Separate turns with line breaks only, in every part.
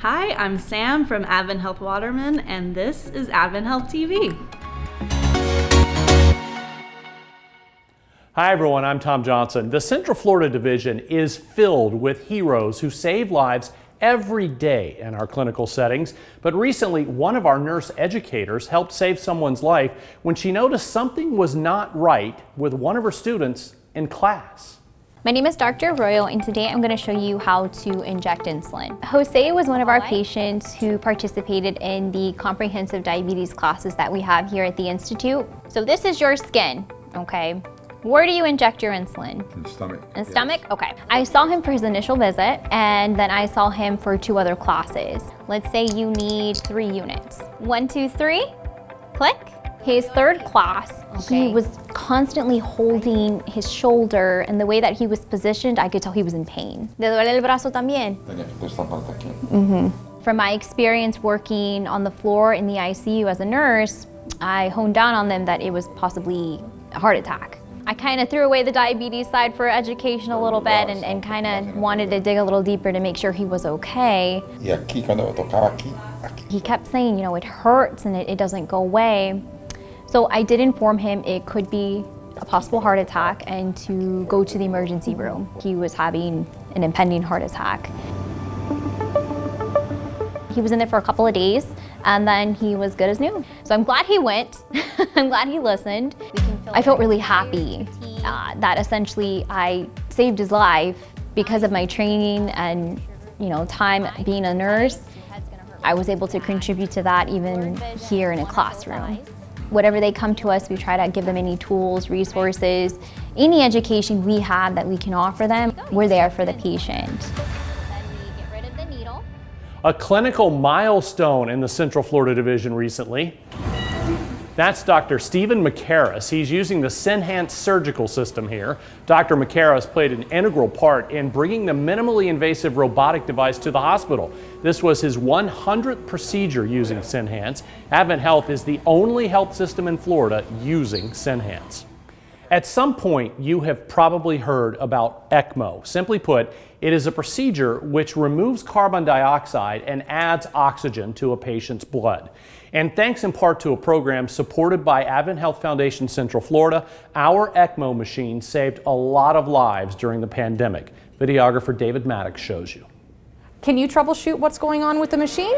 Hi, I'm Sam from AdventHealth Waterman, and this is AdventHealth TV.
Hi everyone, I'm Tom Johnson. The Central Florida Division is filled with heroes who save lives every day in our clinical settings. But recently, one of our nurse educators helped save someone's life when she noticed something was not right with one of her students in class.
My name is Dr. Arroyo, and today I'm going to show you how to inject insulin. Jose was one of our patients who participated in the comprehensive diabetes classes that we have here at the Institute. So this is your skin, okay? Where do you inject your insulin?
In the stomach.
In the stomach? Okay. I saw him for his initial visit, and then I saw him for 2 other classes. Let's say you need 3 units. 1, 2, 3, click. His third class, he was constantly holding his shoulder, and the way that he was positioned, I could tell he was in pain. ¿Le duele el brazo también? From my experience working on the floor in the ICU as a nurse, I honed down on them that it was possibly a heart attack. I kind of threw away the diabetes side for education a little bit and kind of wanted to dig a little deeper to make sure he was okay. He kept saying, you know, it hurts and it doesn't go away. So I did inform him it could be a possible heart attack and to go to the emergency room. He was having an impending heart attack. He was in there for a couple of days and then he was good as new. So I'm glad he went. I'm glad he listened. I felt really happy that essentially I saved his life because of my training and, you know, time being a nurse. I was able to contribute to that even here in a classroom. Whatever they come to us, we try to give them any tools, resources, any education we have that we can offer them. We're there for the patient.
A clinical milestone in the Central Florida Division recently. That's Dr. Stephen McCarris. He's using the Senhance surgical system here. Dr. McCarris played an integral part in bringing the minimally invasive robotic device to the hospital. This was his 100th procedure using Senhance. AdventHealth is the only health system in Florida using Senhance. At some point, you have probably heard about ECMO. Simply put, it is a procedure which removes carbon dioxide and adds oxygen to a patient's blood. And thanks in part to a program supported by AdventHealth Foundation Central Florida, our ECMO machine saved a lot of lives during the pandemic. Videographer David Maddox shows you.
Can you troubleshoot what's going on with the machine?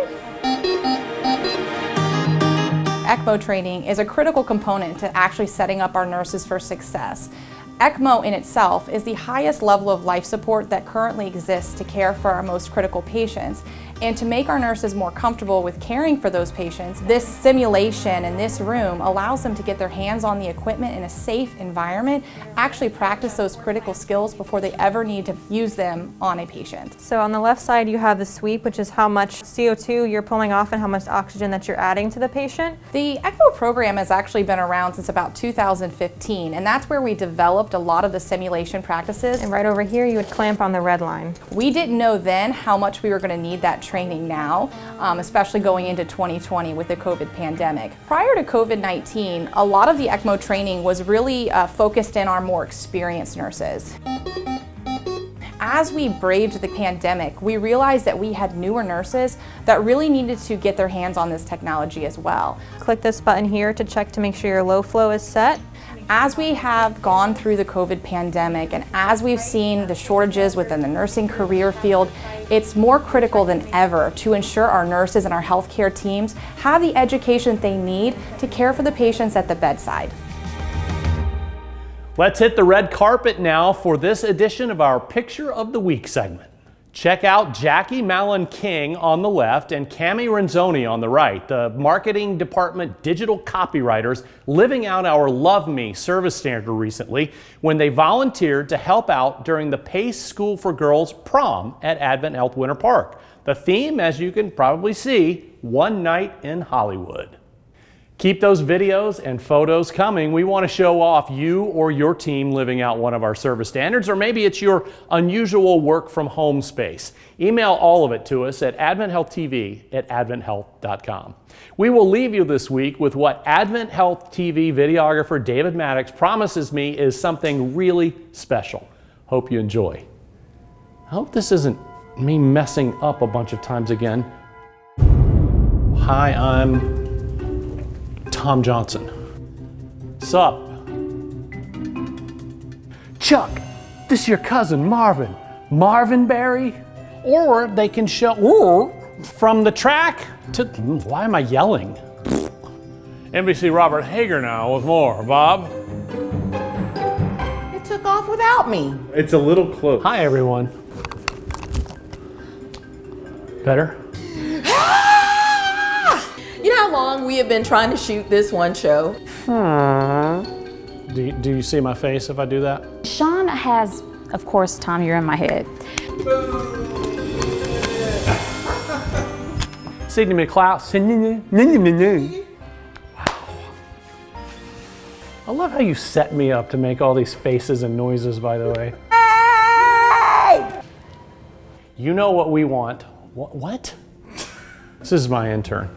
ECMO training is a critical component to actually setting up our nurses for success. ECMO in itself is the highest level of life support that currently exists to care for our most critical patients. And to make our nurses more comfortable with caring for those patients, this simulation in this room allows them to get their hands on the equipment in a safe environment, actually practice those critical skills before they ever need to use them on a patient.
So on the left side you have the sweep, which is how much CO2 you're pulling off and how much oxygen that you're adding to the patient.
The ECMO program has actually been around since about 2015, and that's where we developed a lot of the simulation practices.
And right over here you would clamp on the red line.
We didn't know then how much we were going to need that training now, especially going into 2020 with the COVID pandemic. Prior to COVID-19, a lot of the ECMO training was really focused in our more experienced nurses. As we braved the pandemic, we realized that we had newer nurses that really needed to get their hands on this technology as well.
Click this button here to check to make sure your low flow is set.
As we have gone through the COVID pandemic and as we've seen the shortages within the nursing career field, it's more critical than ever to ensure our nurses and our healthcare teams have the education they need to care for the patients at the bedside.
Let's hit the red carpet now for this edition of our Picture of the Week segment. Check out Jackie Mallon King on the left and Cami Renzoni on the right, the marketing department digital copywriters living out our Love Me service standard recently when they volunteered to help out during the Pace School for Girls prom at AdventHealth Winter Park. The theme, as you can probably see, One Night in Hollywood. Keep those videos and photos coming. We want to show off you or your team living out one of our service standards, or maybe it's your unusual work from home space. Email all of it to us at AdventHealthTV@AdventHealth.com. We will leave you this week with what AdventHealth TV videographer David Maddox promises me is something really special. Hope you enjoy. I hope this isn't me messing up a bunch of times again. Hi, I'm Tom Johnson. Sup? Chuck, this is your cousin Marvin. Marvin Berry? Or they can show, from the track to, why am I yelling? NBC Robert Hager now with more. Bob?
It took off without me.
It's a little close.
Hi, everyone. Better?
You know how long we have been trying to shoot this one show?
Do you see my face if I do that?
Sean has, of course, Tom, you're in my head.
Sidney McCloud. Wow. I love how you set me up to make all these faces and noises, by the way. Hey! You know what we want. What? This is my intern.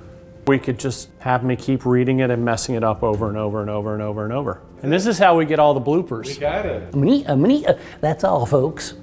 We could just have me keep reading it and messing it up over and over and over and over and over. And this is how we get all the bloopers.
We got it.
That's all, folks.